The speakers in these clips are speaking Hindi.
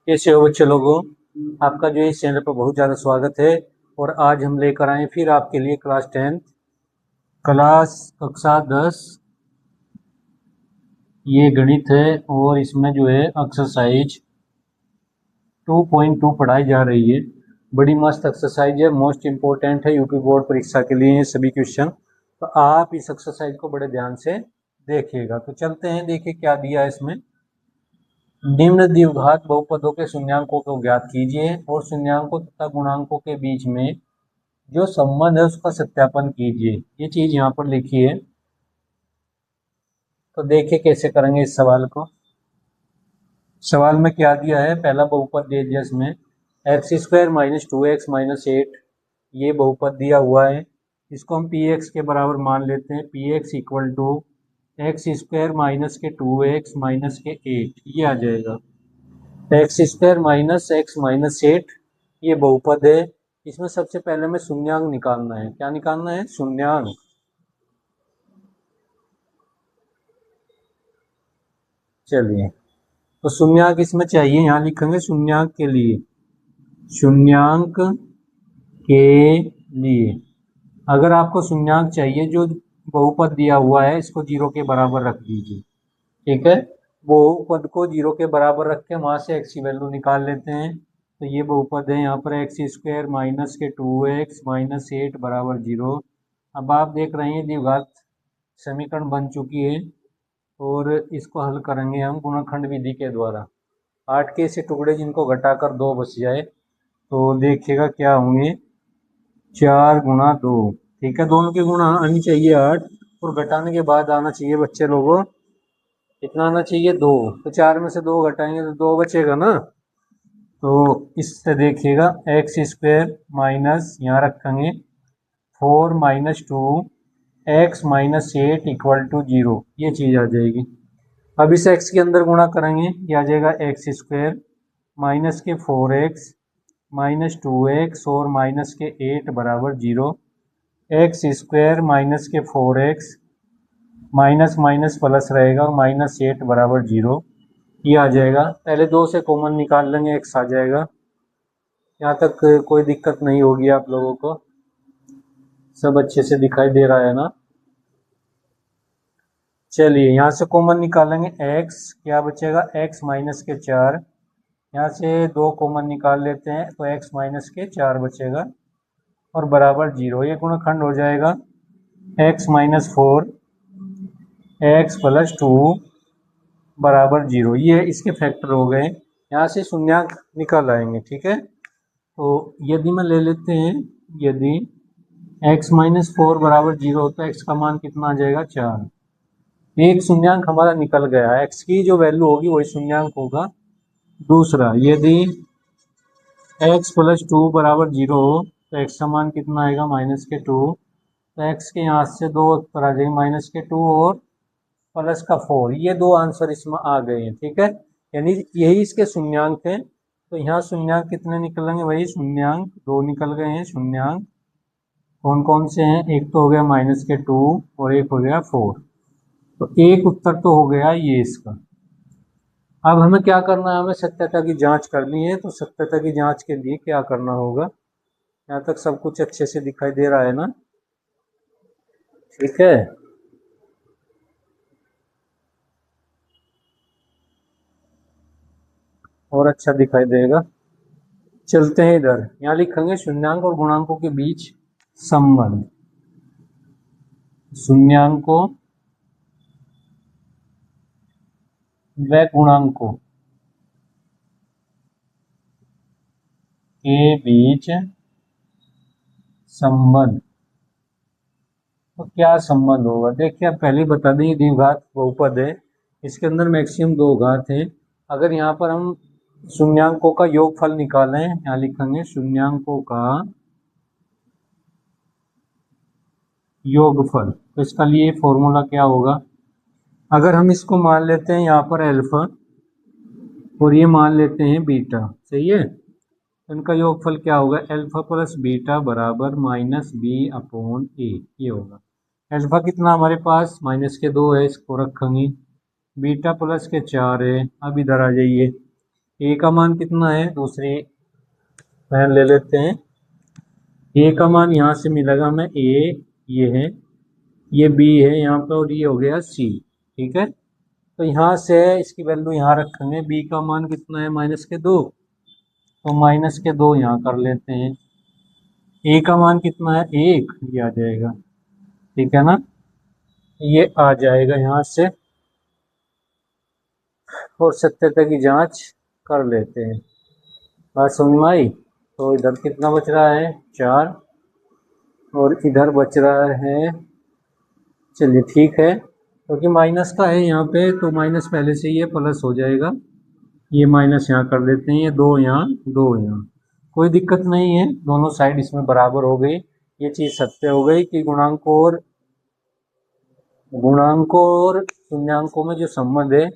कैसे हो बच्चे लोगों। आपका जो इस चैनल पर बहुत ज़्यादा स्वागत है। और आज हम लेकर आए फिर आपके लिए क्लास 10 क्लास कक्षा 10 ये गणित है। और इसमें जो है एक्सरसाइज 2.2 पढ़ाई जा रही है। बड़ी मस्त एक्सरसाइज है, मोस्ट इम्पोर्टेंट है यूपी बोर्ड परीक्षा के लिए ये सभी क्वेश्चन। तो आप इस एक्सरसाइज को बड़े ध्यान से देखिएगा। तो चलते हैं, देखिए क्या दिया है इसमें। निम्न द्विघात बहुपदों के शून्यांकों को ज्ञात कीजिए और शून्यांकों तथा गुणांकों के बीच में जो संबंध है उसका सत्यापन कीजिए। ये चीज यहाँ पर लिखी है। तो देखिए कैसे करेंगे इस सवाल को। सवाल में क्या दिया है, पहला बहुपद दे दिया इसमें x square minus 2x minus 8। ये बहुपद दिया हुआ है। इसको हम पी एक्स के बराबर मान लेते हैं। P X equal to X square minus के 2x माइनस के 8 ये आ जाएगा। X square minus X minus 8 ये बहुपद है। इसमें सबसे पहले हमें शून्यांक निकालना है। क्या निकालना है? शून्यांक। चलिए, तो शून्यांक इसमें चाहिए, यहाँ लिखेंगे शून्यांक के लिए। शून्यांक के लिए अगर आपको शून्यांक चाहिए, जो बहुपद दिया हुआ है इसको 0 के बराबर रख दीजिए। ठीक है, बहुपद को 0 के बराबर रख के वहां से एक्स की वैल्यू निकाल लेते हैं। तो ये बहुपद है, यहाँ पर एक्स स्क्वायर माइनस के 2x माइनस 8 बराबर 0। अब आप देख रहे हैं द्विघात समीकरण बन चुकी है। और इसको हल करेंगे हम गुणनखंड विधि के द्वारा। 8 के ऐसे टुकड़े जिनको घटाकर 2 बच जाए, तो देखिएगा क्या होंगे। 4 गुणा 2। ठीक है, दोनों के गुणा आनी चाहिए 8 और घटाने के बाद आना चाहिए बच्चे लोगों, कितना आना चाहिए? 2। तो 4 में से 2 घटाएंगे तो 2 बचेगा ना। तो इससे देखिएगा एक्स स्क्वायर माइनस यहाँ रखेंगे 4 minus 2 X minus 8 equal to 0। ये चीज़ आ जाएगी। अब इस x के अंदर गुणा करेंगे, ये आ जाएगा एक्स स्क्वायर माइनस के 4x माइनस 2x और माइनस के 8 बराबर 0। एक्स स्क्वायर माइनस के 4x माइनस माइनस प्लस रहेगा और माइनस 8 बराबर 0। ये आ जाएगा। पहले 2 से कॉमन निकाल लेंगे, x आ जाएगा। यहाँ तक कोई दिक्कत नहीं होगी आप लोगों को, सब अच्छे से दिखाई दे रहा है ना। चलिए, यहाँ से कॉमन निकालेंगे x, क्या बचेगा? x माइनस के 4। यहाँ से 2 कॉमन निकाल लेते हैं तो x माइनस के 4 बचेगा और बराबर 0। ये गुणनखंड हो जाएगा x माइनस 4 एक्स प्लस 2 बराबर 0। ये इसके फैक्टर हो गए। यहाँ से शून्यांक निकल आएंगे। ठीक है, तो यदि मैं ले लेते हैं, यदि x माइनस 4 बराबर 0 हो तो x का मान कितना आ जाएगा? 4। एक शून्यांक हमारा निकल गया। x की जो वैल्यू होगी वही शून्यांक होगा। दूसरा, यदि x प्लस 2 बराबर 0 हो तो x का मान कितना आएगा? माइनस के 2। तो x के यहाँ से 2 ऊपर आ जाएंगे, माइनस के 2 और प्लस का 4। ये 2 आंसर इसमें आ गए हैं। ठीक है, यानी यही इसके शून्यांक है। तो यहाँ शून्यांक कितने निकलेंगे? वही शून्यांक 2 निकल गए हैं। शून्यांक कौन कौन से हैं? एक तो हो गया माइनस के 2 और एक हो गया 4। तो एक उत्तर तो हो गया ये इसका। अब हमें क्या करना है? हमें सत्यता की जांच करनी है। तो सत्यता की जांच के लिए क्या करना होगा? यहाँ तक सब कुछ अच्छे से दिखाई दे रहा है ना? ठीक है, और अच्छा दिखाई देगा। चलते हैं इधर, यहाँ लिखेंगे शून्यांक और गुणांकों के बीच संबंध। शून्यांकों व गुणांकों के बीच संबंध। तो क्या संबंध होगा? देखिए, आप पहले ही बता दें, ये द्विघात बहुपद है, इसके अंदर मैक्सिमम 2 घात है। अगर यहाँ पर हम शून्यांकों का योगफल निकालें, यहाँ लिखेंगे शून्यांकों का योगफल, तो इसका लिए फॉर्मूला क्या होगा? अगर हम इसको मान लेते हैं यहाँ पर अल्फा और ये मान लेते हैं बीटा, सही है, तो इनका योगफल क्या होगा? अल्फा प्लस बीटा बराबर माइनस बी अपॉन ए। ये होगा। अल्फा कितना हमारे पास? माइनस के 2 है, इसको रखेंगे। बीटा प्लस के 4 है। अब इधर आ जाइए, ए का मान कितना है, दूसरी मैन ले लेते हैं। ए का मान यहाँ से मिलेगा हमें, ए ये है, ये बी है यहाँ पे, और ये हो गया सी। ठीक है, तो यहाँ से इसकी वैल्यू यहाँ रखेंगे। बी का मान कितना है, -2, तो -2 यहाँ कर लेते हैं। ए का मान कितना है, 1, ये आ जाएगा। ठीक है ना, ये आ जाएगा यहाँ से, और सत्यता की जांच कर लेते हैं। बात समझ में आई? तो इधर कितना बच रहा है, 4, और इधर बच रहा है, चलिए ठीक है, क्योंकि माइनस का है यहाँ पे, तो माइनस पहले से ये प्लस हो जाएगा। ये माइनस यहाँ कर देते हैं, ये 2 यहाँ 2 यहाँ, कोई दिक्कत नहीं है, दोनों साइड इसमें बराबर हो गई। ये चीज़ सत्य हो गई कि गुणांकों और शून्यांकों में जो संबंध है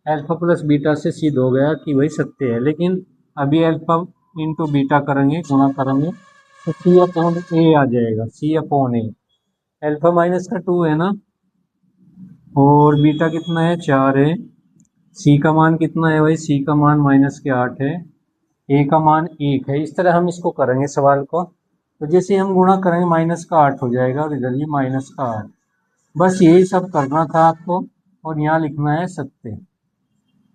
अल्फा प्लस बीटा से सिद्ध हो गया कि वही सत्य है। लेकिन अभी अल्फा इंटू बीटा करेंगे, गुणा करेंगे, तो सी अपॉन ए आ जाएगा, सी अपॉन ए। अल्फा माइनस का 2 है ना, और बीटा कितना है, 4 है। सी का मान कितना है भाई, सी का मान -8 है। ए का मान 1 है। इस तरह हम इसको करेंगे सवाल को, तो जैसे हम गुणा करेंगे -8 हो जाएगा, और इधर ये -8। बस यही सब करना था आपको, और यहाँ लिखना है सत्य।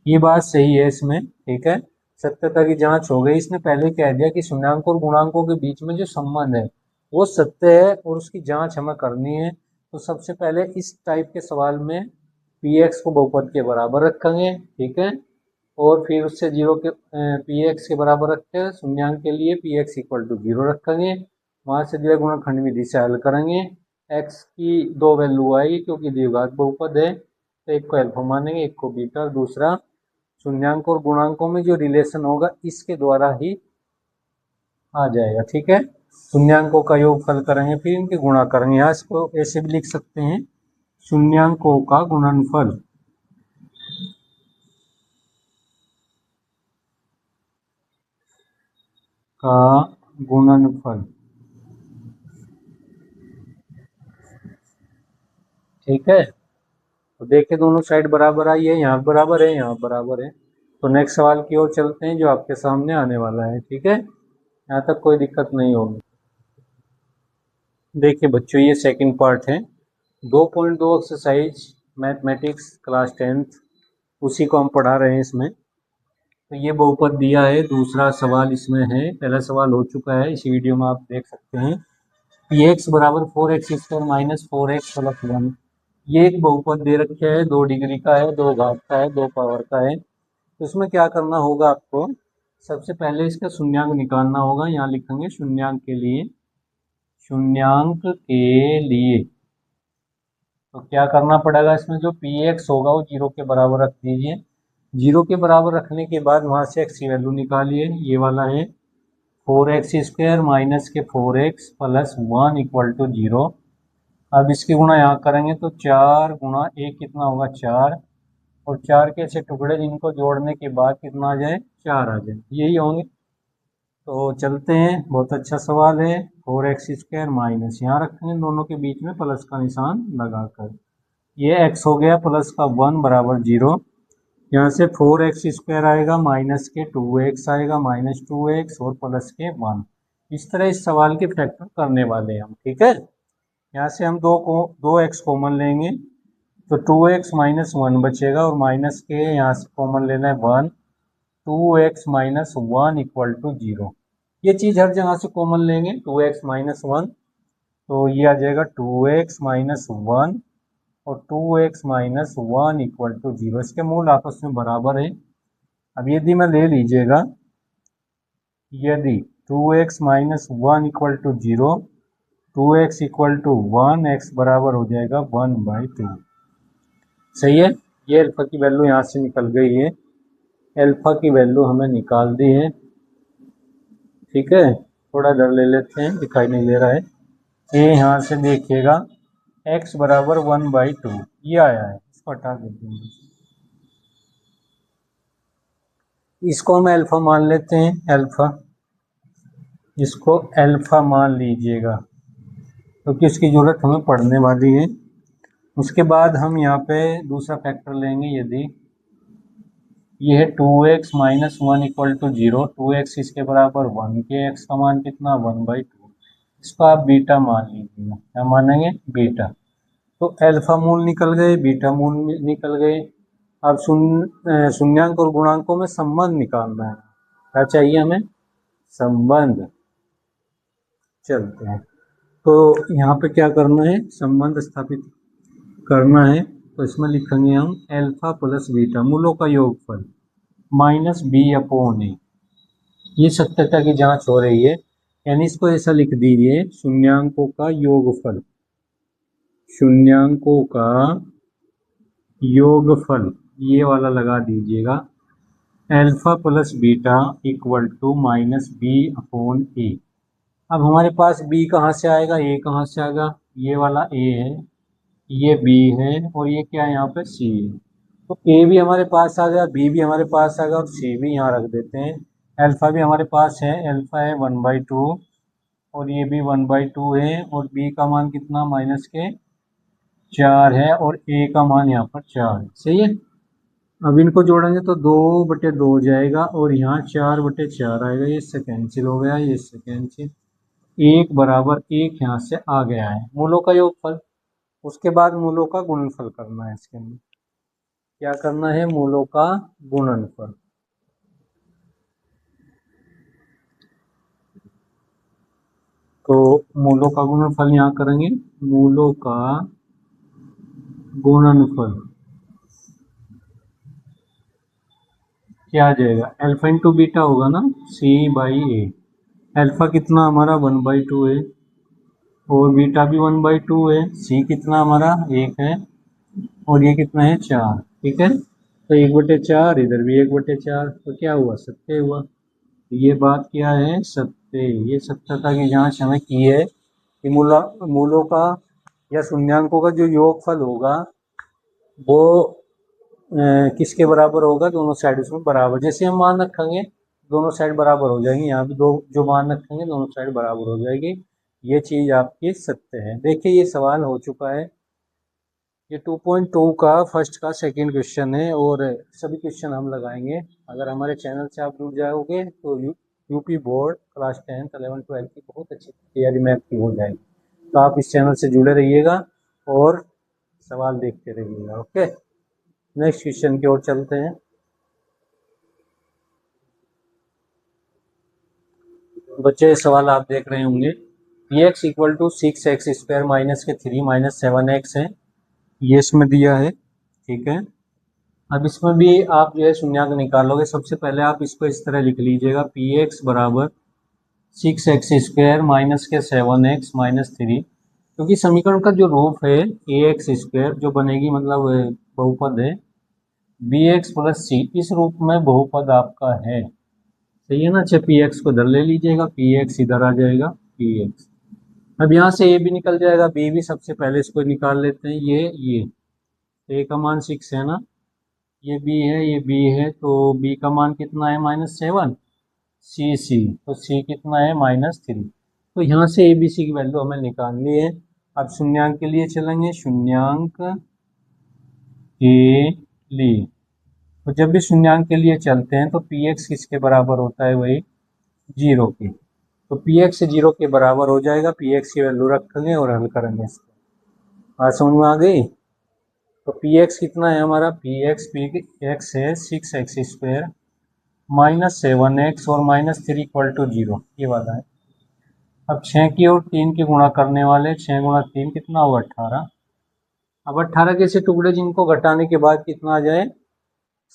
ये बात सही है इसमें, ठीक है, सत्यता की जांच हो गई। इसने पहले कह दिया कि शून्यांक और गुणांकों के बीच में जो संबंध है वो सत्य है, और उसकी जांच हमें करनी है। तो सबसे पहले इस टाइप के सवाल में px को बहुपद के बराबर रखेंगे, ठीक है, और फिर उससे 0 के px के बराबर रख के शून्यांक के लिए px = 0 रखेंगे। वहाँ से दिया गुणनखंड विधि से हल करेंगे। x की 2 वैल्यू आई क्योंकि द्विघात बहुपद है, तो एक को अल्फा मानेंगे, एक को बीटा, और दूसरा शून्यांक और गुणांकों में जो रिलेशन होगा इसके द्वारा ही आ जाएगा। ठीक है, शून्यांकों का योगफल करेंगे, फिर इनके गुणा करेंगे। यहाँ इसको ऐसे भी लिख सकते हैं, शून्यांकों का गुणनफल का गुणनफल। ठीक है, तो देखिए दोनों साइड बराबर आई है, यहाँ बराबर है, यहाँ बराबर है। तो नेक्स्ट सवाल की ओर चलते हैं जो आपके सामने आने वाला है। ठीक है, यहाँ तक कोई दिक्कत नहीं होगी। देखिए बच्चों, ये सेकंड पार्ट है, 2.2 एक्सरसाइज मैथमेटिक्स क्लास 10th, उसी को हम पढ़ा रहे हैं इसमें। तो ये बहुपद दिया है, दूसरा सवाल इसमें है, पहला सवाल हो चुका है, इसी वीडियो में आप देख सकते हैं। px बराबर 4x² माइनस 4x प्लस 1, ये एक बहुपद दे रखा है, 2 डिग्री का है, 2 घात का है, 2 पावर का है। तो इसमें क्या करना होगा आपको, सबसे पहले इसका शून्यांक निकालना होगा। यहाँ लिखेंगे शून्यांक के लिए, शून्यांक के लिए तो क्या करना पड़ेगा, इसमें जो px होगा वो 0 के बराबर रख दीजिए। 0 के बराबर रखने के बाद वहाँ से x की वैल्यू निकालिए, ये वाला है 4x² माइनस के 4x प्लस 1 = 0। अब इसकी गुणा यहाँ करेंगे तो 4 गुणा 1 कितना होगा, 4, और 4 के ऐसे टुकड़े जिनको जोड़ने के बाद कितना आ जाए, 4 आ जाए, यही होंगे। तो चलते हैं, बहुत अच्छा सवाल है। 4x² माइनस, यहाँ रखेंगे दोनों के बीच में प्लस का निशान लगाकर, ये x हो गया प्लस का 1 बराबर 0। यहाँ से 4x² आएगा, माइनस के 2x आएगा, -2x और प्लस के 1। इस तरह इस सवाल के फैक्टर करने वाले हैं हम। ठीक है, यहाँ से हम 2x कॉमन लेंगे, तो 2x - 1 बचेगा, और माइनस के यहाँ से कॉमन लेना है 1, 2x - 1 = 0। ये चीज़ हर जगह से कॉमन लेंगे, 2x - 1, तो ये आ जाएगा 2x - 1, और 2x - 1 = 0। इसके मूल आपस में बराबर है। अब यदि मैं ले लीजिएगा, यदि 2x - 1 = 0, 2x = 1, x बराबर हो जाएगा 1/2। सही है, ये अल्फा की वैल्यू यहाँ से निकल गई है, अल्फा की वैल्यू हमें निकाल दी है। ठीक है, थोड़ा इधर ले लेते हैं, दिखाई नहीं दे रहा है। ये यहाँ से देखिएगा x बराबर 1/2, ये आया है, इसको हटा देते हैं, इसको हम अल्फा मान लेते हैं, अल्फा, इसको अल्फा मान लीजिएगा क्योंकि इसकी ज़रूरत हमें पड़ने वाली है। उसके बाद हम यहाँ पे दूसरा फैक्टर लेंगे, यदि ये है 2x minus 1 equal to 0, 2x इसके बराबर 1 के x का मान कितना 1/2, इसको आप बीटा मान लीजिएगा। क्या मानेंगे बीटा। तो अल्फा मूल निकल गए, बीटा मूल निकल गए। अब शून्यांक और गुणांकों में संबंध निकालना है। क्या चाहिए हमें, संबंध। चलते हैं, तो यहाँ पे क्या करना है, संबंध स्थापित करना है। तो इसमें लिखेंगे हम अल्फा प्लस बीटा मूलों का योगफल माइनस बी अपॉन ए। ये सत्यता की जांच हो रही है, यानी इसको ऐसा लिख दीजिए, शून्यांकों का योगफल, शून्यांकों का योगफल, ये वाला लगा दीजिएगा, alpha plus beta equal to minus B upon A. अब हमारे पास b कहाँ से आएगा, a कहाँ से आएगा, ये वाला a है, ये b है, और ये क्या है यहाँ पे c है। तो a भी हमारे पास आ गया, b भी हमारे पास आ गया, और c भी यहाँ रख देते हैं। अल्फा भी हमारे पास है, अल्फा है 1/2, और ये भी 1/2 है, और b का मान कितना माइनस के 4 है, और a का मान यहाँ पर 4 है। सही है। अब इनको जोड़ेंगे तो 2/2 हो जाएगा, और यहाँ 4/4 आएगा, ये से कैंसिल हो गया, ये से कैंसिल, 1 बराबर 1 यहाँ से आ गया है मूलों का योगफल। उसके बाद मूलों का गुणनफल करना है। इसके अंदर क्या करना है, मूलों का गुणनफल। तो मूलों का गुणनफल यहाँ करेंगे, मूलों का गुणनफल क्या आ जाएगा, अल्फा इंटू बीटा होगा ना, c/a। अल्फा कितना हमारा 1/2 है, और बीटा भी 1/2 है, c कितना हमारा 1 है, और ये कितना है 4। ठीक है, तो 1/4, इधर भी 1/4, तो क्या हुआ, सत्य हुआ। ये बात क्या है, सत्य। ये सत्यता की जांच हमें की है कि मूलों का या शून्यांकों का जो योगफल होगा वो किसके बराबर होगा, दोनों साइड उसमें बराबर। जैसे हम मान रखेंगे दोनों साइड बराबर हो जाएंगी, यहाँ भी दो जो मान रखेंगे दोनों साइड बराबर हो जाएगी। ये चीज आपकी सत्य है। देखिए ये सवाल हो चुका है, ये 2.2 का फर्स्ट का सेकंड क्वेश्चन है, और सभी क्वेश्चन हम लगाएंगे। अगर हमारे चैनल से आप जुड़ जाओगे तो यूपी बोर्ड क्लास 10, 11, 12 की बहुत अच्छी तैयारी में आपकी हो जाएगी। तो आप इस चैनल से जुड़े रहिएगा और सवाल देखते रहिएगा। ओके, नेक्स्ट क्वेश्चन की ओर चलते हैं। बच्चे सवाल आप देख रहे होंगे, x equal to 6x² minus के 3 माइनस 7x है, ये इसमें दिया है। ठीक है, अब इसमें भी आप जो है शून्यांक निकालोगे। सबसे पहले आप इसको इस तरह लिख लीजिएगा, px बराबर 6x² माइनस के 7x माइनस 3, क्योंकि समीकरण का जो रूप है ax² जो बनेगी, मतलब बहुपद है bx प्लस c, इस रूप में बहुपद आपका है। सही है ना। अच्छा, px को इधर ले लीजिएगा, px इधर आ जाएगा, px। अब यहाँ से a भी निकल जाएगा, b भी सबसे पहले इसको निकाल लेते हैं। ये a का मान 6 है ना, ये b है, ये b है, तो b का मान कितना है -7, c तो c कितना है -3। तो यहाँ से a b c की वैल्यू हमें निकालनी है। अब शून्यांक के लिए चलेंगे, शून्यांक के लिए, तो जब भी शून्यांक के लिए चलते हैं तो px किसके बराबर होता है, वही 0 की। तो px 0 के बराबर हो जाएगा, px की वैल्यू रखेंगे और हल करेंगे इसको। बात समझ में आ गई। तो px कितना है हमारा, px है 6x² माइनस 7x और -3 इक्वल टू 0, ये वाला है। अब 6 की और 3 की गुणा करने वाले, 6 गुणा 3 कितना हुआ 18। अब 18 के से टुकड़े जिनको घटाने के बाद कितना आ जाए,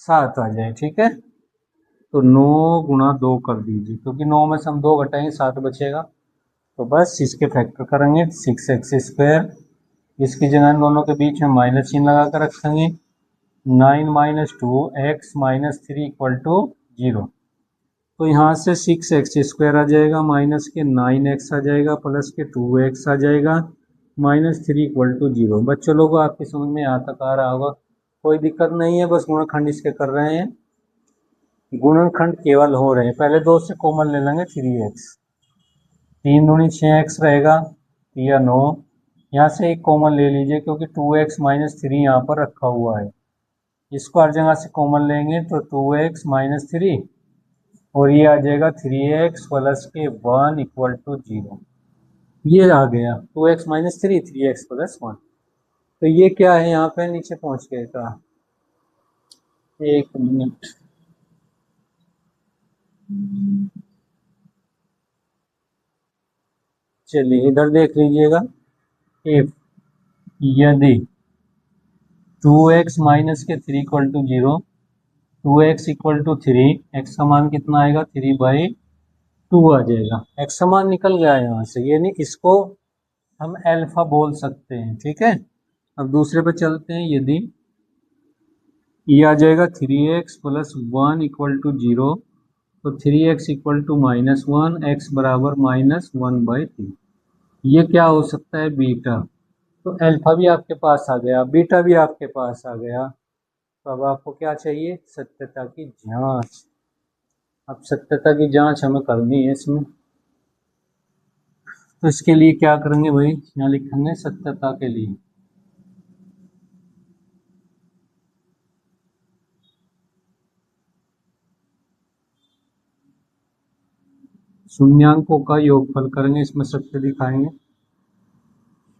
7 आ जाए। ठीक है, तो 9 गुणा 2 कर दीजिए, क्योंकि 9 में से हम 2 घटाएंगे 7 बचेगा। तो बस इसके फैक्टर करेंगे, 6x², इसकी जगह इन दोनों के बीच में माइनस चिन्ह लगा कर रखेंगे, 9 minus 2x minus 3 equal to 0। तो यहाँ से 6x² आ जाएगा, माइनस के 9x आ जाएगा, प्लस के 2x आ जाएगा, -3 इक्वल टू 0। बच्चों लोगों आपकी समझ में यहाँ तक आ रहा होगा, कोई दिक्कत नहीं है। बस गुणनखंड इसके कर रहे हैं, गुणनखंड केवल हो रहे हैं। पहले 2 से कॉमन ले लेंगे, 3x, 3 दूनी 6x रहेगा या 9, यहाँ से एक कॉमन ले लीजिए, क्योंकि 2x माइनस 3 यहाँ पर रखा हुआ है, इसको हर जगह से कॉमन लेंगे तो 2x माइनस 3 और ये आ जाएगा 3x प्लस के 1 इक्वल टू 0। ये आ गया 2x माइनस 3 3x प्लस 1। तो ये क्या है यहाँ पे नीचे पहुंच गए का। एक मिनट, चलिए इधर देख लीजिएगा। इफ यदि 2x माइनस के 3 equal to 0, 2x equal to 3, x का मान कितना आएगा 3/2 आ जाएगा। x का मान निकल गया यहाँ से, यानी इसको हम अल्फा बोल सकते हैं। ठीक है, अब दूसरे पे चलते हैं। यदि ये आ जाएगा 3x प्लस 1 इक्वल टू 0, तो 3x equal to minus 1, x बराबर माइनस 1/3। ये क्या हो सकता है बीटा। तो अल्फा भी आपके पास आ गया, बीटा भी आपके पास आ गया। तो अब आपको क्या चाहिए, सत्यता की जांच। अब सत्यता की जांच हमें करनी है इसमें। तो इसके लिए क्या करेंगे भाई, यहाँ लिखेंगे सत्यता के लिए शून्यांकों का योगफल करेंगे, इसमें सत्य दिखाएंगे।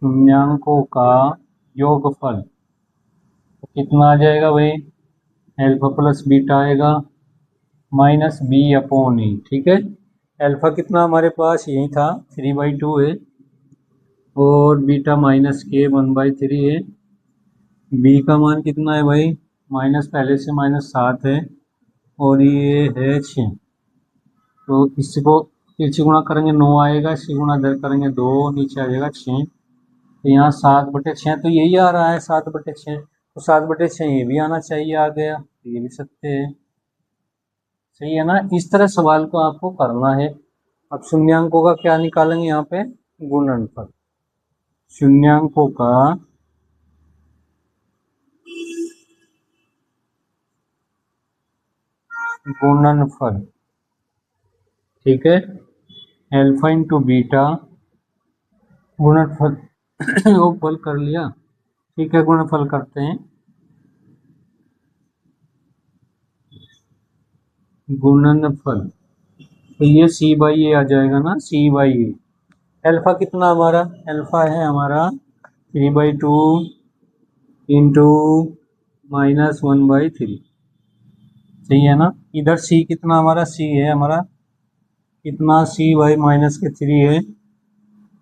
शून्यांकों का योगफल तो कितना आ जाएगा भाई, अल्फा प्लस बीटा आएगा माइनस बी अपॉन ए। ठीक है, अल्फा कितना हमारे पास यही था 3/2 है, और बीटा माइनस के 1/3 है। बी का मान कितना है भाई, माइनस पहले से -7 है, और ये है 6। तो इसको तिरछी गुणा करेंगे 9 आएगा, इसकी गुणा इधर करेंगे 2, नीचे आ जाएगा 6। तो यहाँ 7/6 तो यही आ रहा है 7/6, तो 7/6 ये भी आना चाहिए, आ गया। तो ये भी सत्य है, सही है ना। इस तरह सवाल को आपको करना है। अब शून्यांकों का क्या निकालेंगे यहाँ पे, गुणनफल। शून्यांकों का गुणनफल, ठीक है, अल्फा इंटू बीटा गुणनफल योगफल कर लिया। ठीक है, गुणनफल करते हैं। गुणनफल तो ये c/a आ जाएगा ना, c/a। अल्फा कितना हमारा, अल्फा है हमारा 3/2 इंटू -1/3, सही है ना। इधर c कितना हमारा, c है हमारा कितना, c/, -3 है,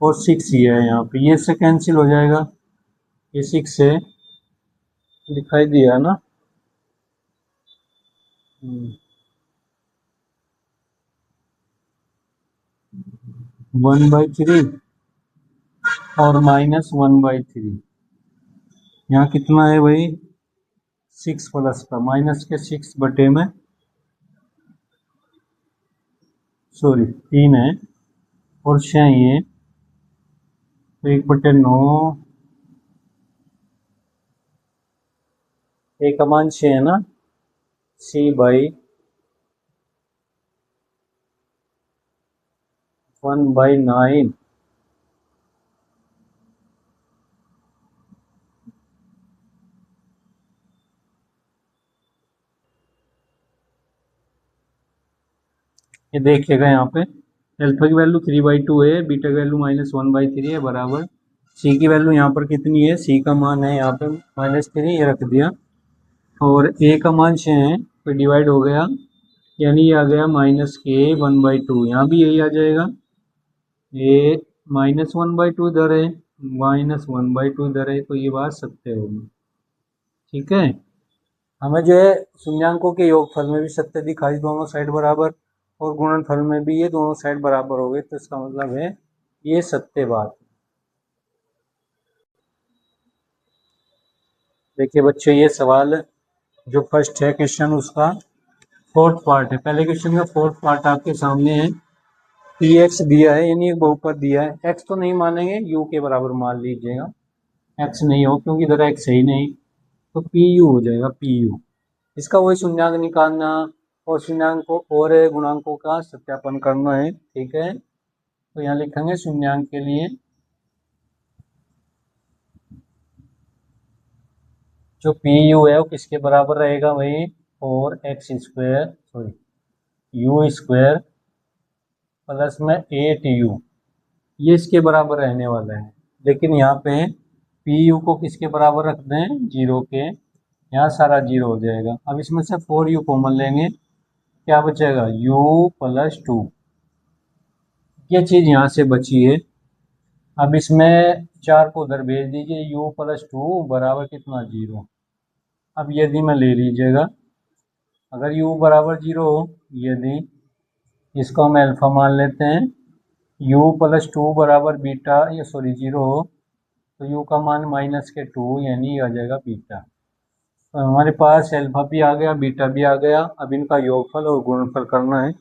और 6 ही है यहाँ पे, ये से कैंसिल हो जाएगा, ये 6 है, दिखाई दिया ना। 1/3 और -1/3, यहाँ कितना है भाई 6 प्लस का, माइनस के 6 बटे में, सॉरी 3 है, और 6 ये तो 1/9, एक का मान 6 है ना, c/1/9। ये देखिएगा यहाँ पे अल्फा की वैल्यू 3/2 है, बीटा की वैल्यू -1/3 है, बराबर सी की वैल्यू यहाँ पर कितनी है, सी का मान है यहाँ पे -3, ये रख दिया, और ए का मान 6 है, तो डिवाइड हो गया, यानी ये आ गया -k1/2। यहाँ भी यही आ जाएगा, ये -1/2 इधर है, -1/2 इधर है, तो ये बात सत्य होगी। ठीक है, हमें जो है शून्यांकों के योगफल में भी सत्य दिखाई, दोनों साइड बराबर, और गुणनफल में भी ये दोनों साइड बराबर हो गए, तो इसका मतलब है ये सत्य बात है। देखिए बच्चों, ये सवाल जो फर्स्ट है क्वेश्चन, उसका फोर्थ पार्ट है। पहले क्वेश्चन का फोर्थ पार्ट आपके सामने है। पी एक्स दिया है, यानी एक बहुपद दिया है, एक्स तो नहीं मानेंगे, यू के बराबर मान लीजिएगा, एक्स नहीं हो क्योंकि इधर एक्स है ही नहीं, तो पी यू हो जाएगा, पी यू। इसका वही शून्यांक निकालना, और शून्यांकों और गुणांकों का सत्यापन करना है। ठीक है, तो यहाँ लिखेंगे शून्यांक के लिए जो पी यू है वो किसके बराबर रहेगा भाई, 4x² sorry you square plus में 8u, ये इसके बराबर रहने वाला है। लेकिन यहाँ पे पी यू को किसके बराबर रख दें, 0 के, यहाँ सारा 0 हो जाएगा। अब इसमें से 4u कॉमन लेंगे, क्या बचेगा, u प्लस 2, ये चीज़ यहाँ से बची है। अब इसमें 4 को उधर भेज दीजिए, u प्लस 2 बराबर कितना, 0। अब यदि मैं ले लीजिएगा, अगर u बराबर 0 हो, यदि इसको हम अल्फा मान लेते हैं, u प्लस 2 बराबर बीटा, ये सॉरी 0 हो, तो u का मान -2 यानी आ जाएगा बीटा। तो हमारे पास अल्फा भी आ गया, बीटा भी आ गया। अब इनका योगफल और गुणनफल करना है,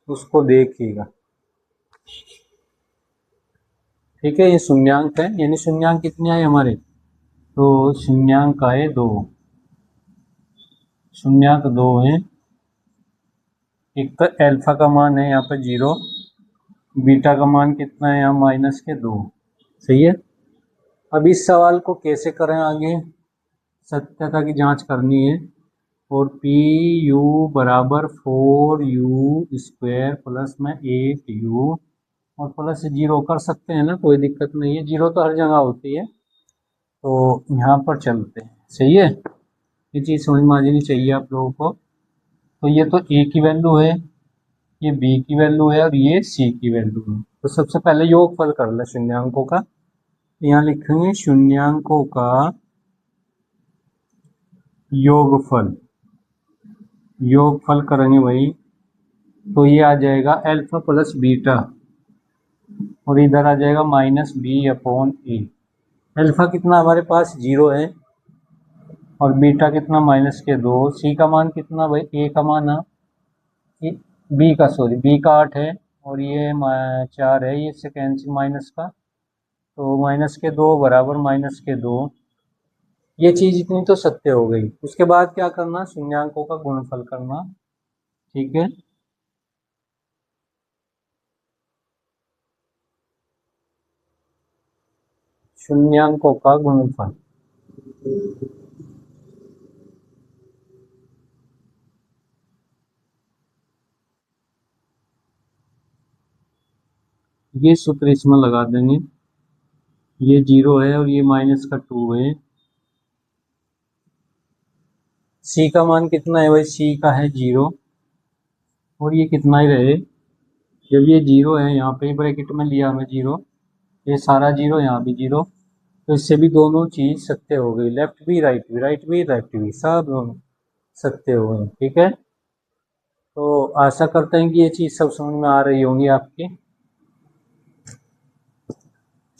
उसको देखिएगा। ठीक है, ये शून्यांक है, यानी शून्यांक कितने आए हमारे, तो शून्यांक आए 2, शून्यांक 2 है। एक तो अल्फा का मान है यहाँ पर 0, बीटा का मान कितना है यहाँ -2, सही है। अब इस सवाल को कैसे करें आगे, सत्यता की जांच करनी है। और पी यू बराबर 4u² प्लस में 8u और प्लस 0 कर सकते हैं ना, कोई दिक्कत नहीं है, 0 तो हर जगह होती है। तो यहाँ पर चलते हैं, सही है, ये चीज़ समझ में आ जानी चाहिए आप लोगों को। तो ये तो a की वैल्यू है, ये b की वैल्यू है और ये c की वैल्यू है। तो सबसे पहले योगफल कर ले शून्यांकों का, यहाँ लिखेंगे शून्यांकों का योगफल, योगफल करेंगे भाई, तो ये आ जाएगा अल्फा प्लस बीटा और इधर आ जाएगा -b/a। अल्फा कितना हमारे पास 0 है और बीटा कितना -2, सी का मान कितना भाई, ए का मान है, बी का सॉरी बी का 8 है और ये 4 है, ये से कैंसिल माइनस का, तो -2 बराबर -2, ये चीज़ इतनी तो सत्य हो गई। उसके बाद क्या करना, शून्यांकों का गुणनफल करना, ठीक है। शून्यांकों का गुणनफल, ये सूत्र इसमें लगा देंगे, ये 0 है और ये -2 है। सी का मान कितना है भाई, सी का है 0 और ये कितना ही रहे, जब ये 0 है, यहाँ पे ब्रैकेट में लिया हमें 0, ये सारा 0, यहाँ भी 0, तो इससे भी दोनों चीज सत्य हो गई, लेफ्ट भी राइट भी, राइट भी लेफ्ट भी, सब दोनों सत्य हो गए। ठीक है, तो आशा करते हैं कि ये चीज सब समझ में आ रही होंगी आपके।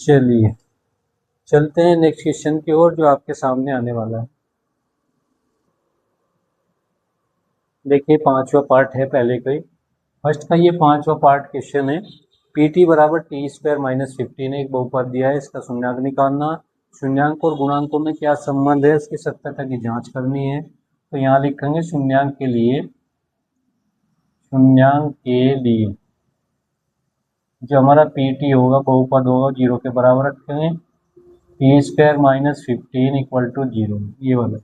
चलिए चलते हैं नेक्स्ट क्वेश्चन की ओर जो आपके सामने आने वाला है। देखिए 5वां पार्ट है पहले का ही, फर्स्ट का ये 5वां पार्ट क्वेश्चन है। PT बराबर t² - 15 एक बहुपद दिया है, इसका शून्यांक निकालना, शून्यांक और गुणांकों में क्या संबंध है इसकी सत्यता की जांच करनी है। तो यहाँ लिखेंगे शून्यांक के लिए, शून्यांक के लिए जो हमारा PT होगा बहुपद होगा 0 के बराबर रखेंगे, t² - 15 = 0, ये वाला।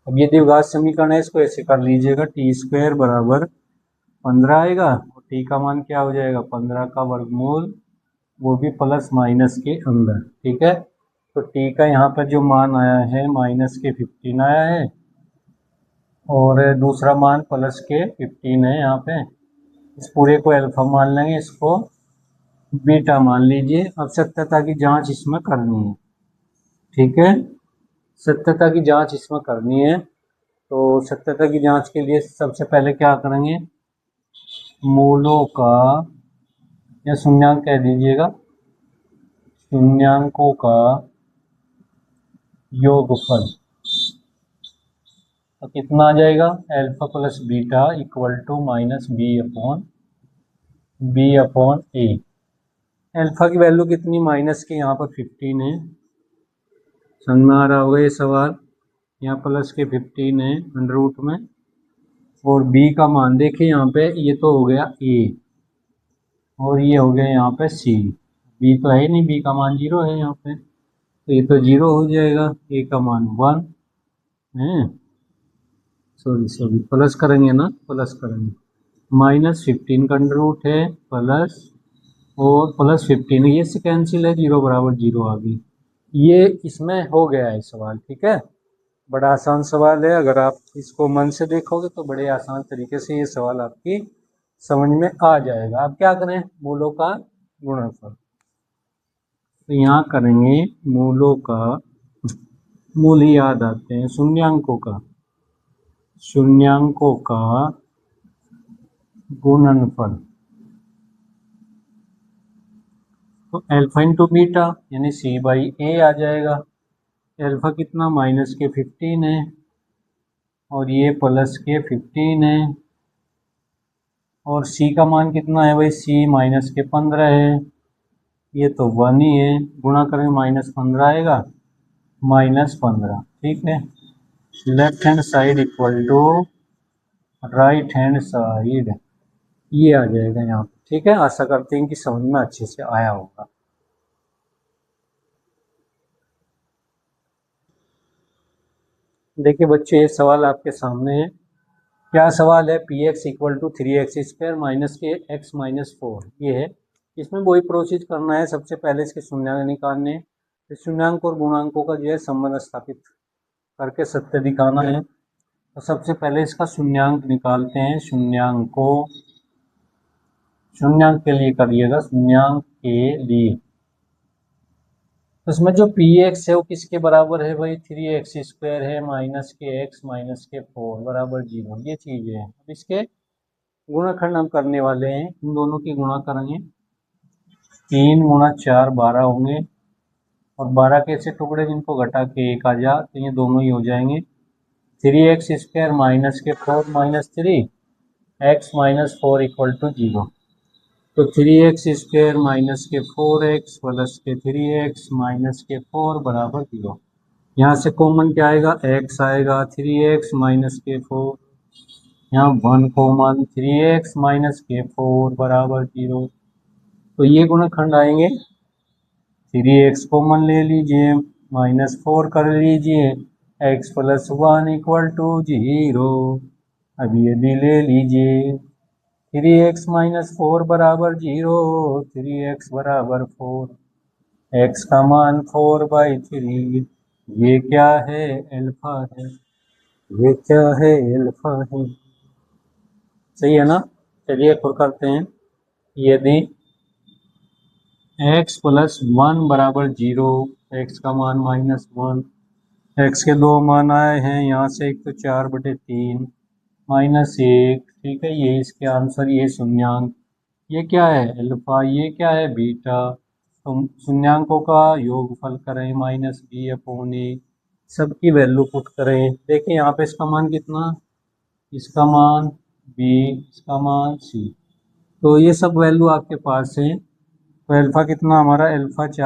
अब ये द्विघात समीकरण है, इसको ऐसे कर लीजिएगा, t² बराबर 15 आएगा और t का मान क्या हो जाएगा, 15 का वर्गमूल, वो भी प्लस माइनस के अंदर। ठीक है, तो t का यहाँ पर जो मान आया है -15 आया है और दूसरा मान +15 है। यहाँ पे इस पूरे को अल्फा मान लेंगे, इसको बीटा मान लीजिए। अब सत्यता की जांच इसमें करनी है। ठीक है, सत्यता की जांच इसमें करनी है। तो सत्यता की जांच के लिए सबसे पहले क्या करेंगे, मूलों का या शून्यांक कह दीजिएगा, शून्यांकों का योगफल, तो कितना आ जाएगा, alpha plus beta = -b/a। Alpha की वैल्यू कितनी, माइनस के यहाँ पर 15 है, समझ में आ रहा होगा ये सवाल, यहाँ प्लस के 15 है √ में, और b का मान देखिए यहाँ पे, ये तो हो गया a और ये हो गया यहाँ पे c, b तो है ही नहीं, b का मान 0 है यहाँ पे, तो ये तो 0 हो जाएगा, a का मान 1 हैं, सॉरी प्लस करेंगे ना, प्लस करेंगे। -15 का अंडर रूट है प्लस, और +15 ये से कैंसिल है, 0 बराबर 0 आ गई। ये इसमें हो गया है सवाल, ठीक है। बड़ा आसान सवाल है, अगर आप इसको मन से देखोगे तो बड़े आसान तरीके से ये सवाल आपकी समझ में आ जाएगा। अब क्या करें, मूलों का गुणनफल। तो यहाँ करेंगे मूलों का, मूल ही याद आते हैं, शून्यांकों का गुणनफल। तो अल्फा इंटू बीटा यानी C/A आ जाएगा। अल्फा कितना -15 है और ये +15 है, और C का मान कितना है भाई, C -15 है, ये तो 1 ही है, गुणा करें -15 आएगा, -15, ठीक है। Left hand side equal to right hand side, ये आ जाएगा यहाँ पे, ठीक है। आशा करते हैं कि समझ में अच्छे से आया होगा। देखिए बच्चों, ये सवाल आपके सामने है। क्या सवाल है, px = 3x² - (x - 4) ये है। इसमें वही प्रोसीज करना है, सबसे पहले इसके शून्यांक निकालने, फिर शून्यांक और गुणांकों का जो है संबंध स्थापित करके सत्य दिखाना है। तो सबसे पहले इसका शून्यांक निकालते हैं। शून्यांक के लिए करिएगा, शून्यांक के लिए। तो इसमें जो px है वो किसके बराबर है भाई, 3x² है -(x - 4) बराबर 0, ये चीज़ है। अब इसके गुणाखंड हम करने वाले हैं, इन दोनों की गुणा करेंगे। 3 × 4 12 होंगे, और 12 के ऐसे टुकड़े जिनको घटा के 1 आ जा, तो ये दोनों ही हो जाएंगे। 3x² - (4 - 3) x - 4 = 0। तो 3x² - (4x) + 3x - 4 बराबर 0। यहाँ से कॉमन क्या आएगा, x आएगा, 3x - 4, यहाँ 1 कॉमन, 3x - 4 बराबर 0। तो ये गुणनखंड आएंगे, 3x कॉमन ले लीजिए, -4 कर लीजिए, x + 1 = 0। अब ये भी ले लीजिए, 3x - 4 बराबर 0, 3x बराबर 4, x का मान 4/3। ये क्या है, अल्फा है। ये क्या है, अल्फा है। सही है ना। चलिए एक और करते हैं। यदि x + 1 बराबर 0, x का मान -1, x के दो मान आए हैं यहाँ से, एक तो 4/3 -1, ठीक है, ये इसके आंसर, ये शून्यांक, ये क्या है अल्फा, ये क्या है बीटा। तो शून्यांकों का योगफल करें -b/a, सबकी वैल्यू पुट करें। देखिए यहाँ पे इसका मान कितना, इसका मान b, इसका मान c, तो ये सब वैल्यू आपके पास है। तो अल्फा कितना हमारा, अल्फा 4